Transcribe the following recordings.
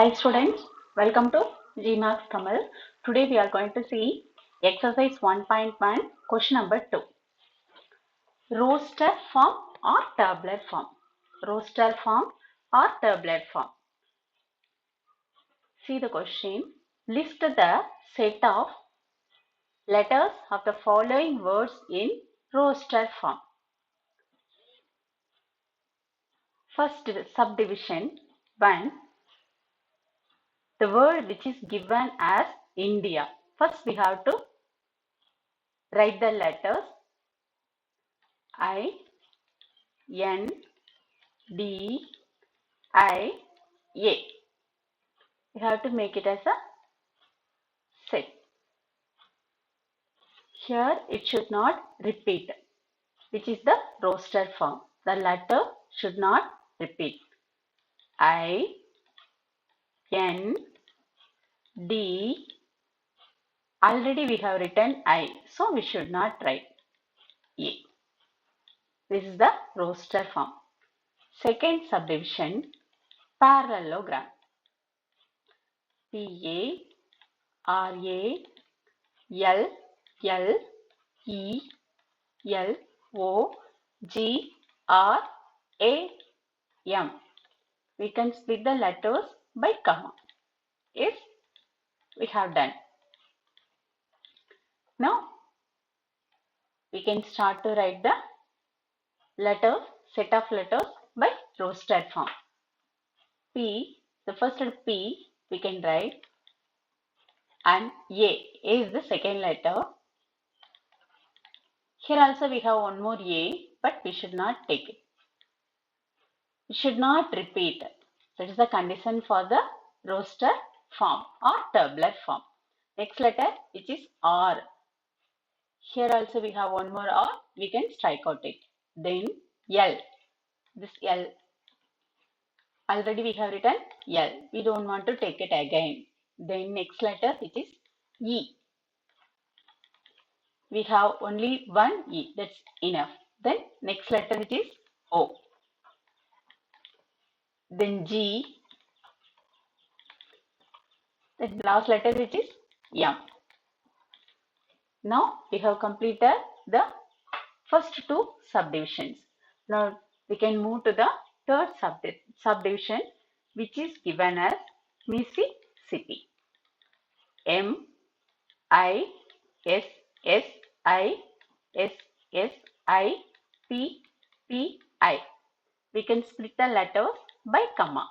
Hi students, welcome to GMAX Tamil. Today we are going to see exercise 1.1 question number 2. Roster form or tabular form? Roster form or tabular form? See the question. List the set of letters of the following words in roster form. First subdivision 1. The word which is given as India. First we have to write the letters I, N, D, I, A. We have to make it as a set. Here it should not repeat, which is the roster form. The letter should not repeat. I, N, D. Already we have written I, so we should not write A. This is the roster form. Second subdivision, parallelogram. P, A, R, A, L, L, E, L, O, G, R, A, M. We can split the letters by comma. Yes, we have done. Now, we can start to write the letters, set of letters by roster form. P, the first letter P, we can write, and A is the second letter. Here also we have one more A, but we should not take it. We should not repeat. That is the condition for the roster form or tabular form. Next letter, which is R. Here also we have one more R. We can strike out it. Then L. This L. Already we have written L. We don't want to take it again. Then next letter, which is E. We have only one E. That's enough. Then next letter, which is O. Then G. The last letter, which is M. Now we have completed the first two subdivisions. Now we can move to the third subdivision, which is given as Mississippi. M, I, S, S, I, S, S, I, P, P, I. We can split the letters by comma.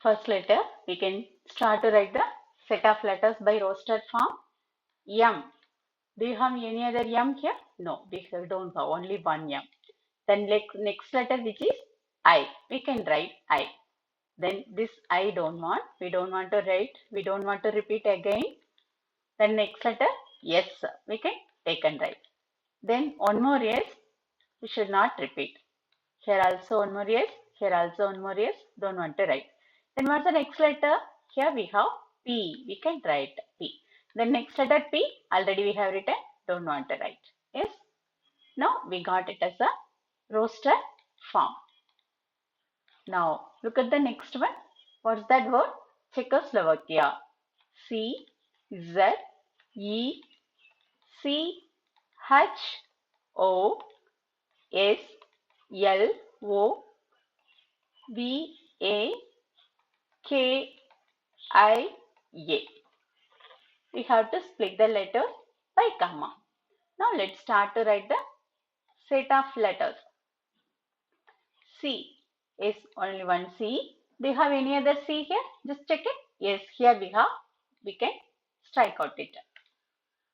First letter, we can start to write the set of letters by roster form. M. Do you have any other M here? No, we don't have only one M. Then next letter, which is I. We can write I. Then this I don't want. We don't want to write. We don't want to repeat again. Then next letter S. We can take and write. Then one more S. We should not repeat. Here also one more S. Here also one more S. Don't want to write. Then what's the next letter? Here we have P. We can write P. Then next letter P. Already we have written. Don't want to write. Yes. Now we got it as a roster form. Now look at the next one. What's that word? Czechoslovakia. C Z E C H O S L O V A K I A. We have to split the letters by comma. Now let's start to write the set of letters. C is only one C. Do you have any other C here? Just check it. Yes, here we have. We can strike out it.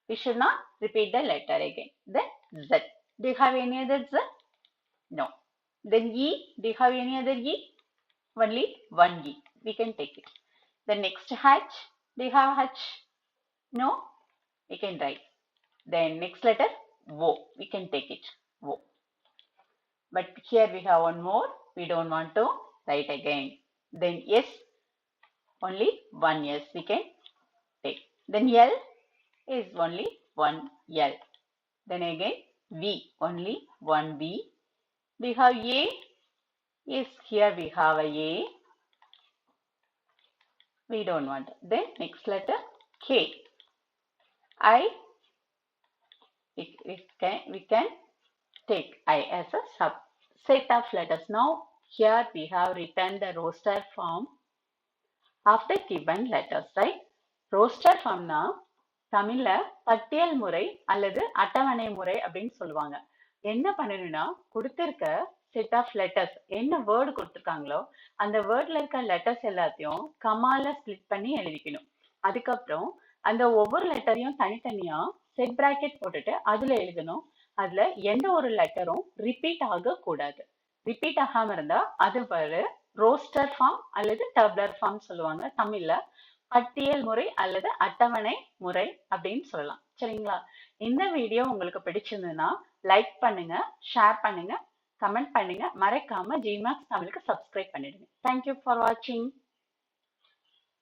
We should not repeat the letter again. Then Z. Do you have any other Z? No. Then E. Do you have any other E? Only one E. We can take it. The next H. Do you have H? No. We can write. Then next letter O. We can take it. O. But here we have one more. We don't want to write again. Then S. Only one S we can take. Then L is only one L. Then again V. Only one V. We have A. Yes, here we have a A. We don't want. Then next letter K. I. We can take I as a subset of letters. Now here we have written the roster form of the given letters, right? Roster formனா தமிழ்ல பட்டியல் முறை அல்லது அட்டவணை முறை அப்படின்னு சொல்லுவாங்க. என்ன பண்ணணும்னா கொடுத்திருக்க செட் ஆஃப் லெட்டர்ஸ் என்ன வேர்டு கொடுத்துருக்காங்களோ அந்த வேர்ட்ல இருக்க லெட்டர்ஸ் எல்லாத்தையும் கமால ஸ்பிளிட் பண்ணி எழுதிக்கணும். அதுக்கப்புறம் அந்த ஒவ்வொரு லெட்டரையும் தனித்தனியா செட் பிராக்கெட் போட்டுட்டு அதுல எழுதணும். அதுல எந்த ஒரு லெட்டரும் ரிப்பீட் ஆக கூடாது. ரிப்பீட் ஆகாம இருந்தா அது ஒரு ரோஸ்டர் ஃபார்ம் அல்லது டப்லர் ஃபார்ம் சொல்லுவாங்க. தமிழ்ல பட்டியல் முறை அல்லது அட்டவணை முறை அப்படின்னு சொல்லலாம். சரிங்களா? இந்த வீடியோ உங்களுக்கு பிடிச்சிருந்ததுன்னா லைக் பண்ணுங்க, ஷேர் பண்ணுங்க, கமெண்ட் பண்ணுங்க, மறக்காம ஜிமேக்ஸ் தமிழுக்கு சப்ஸ்கிரைப் பண்ணிடுங்க. தேங்க்யூ ஃபார் வாட்சிங்.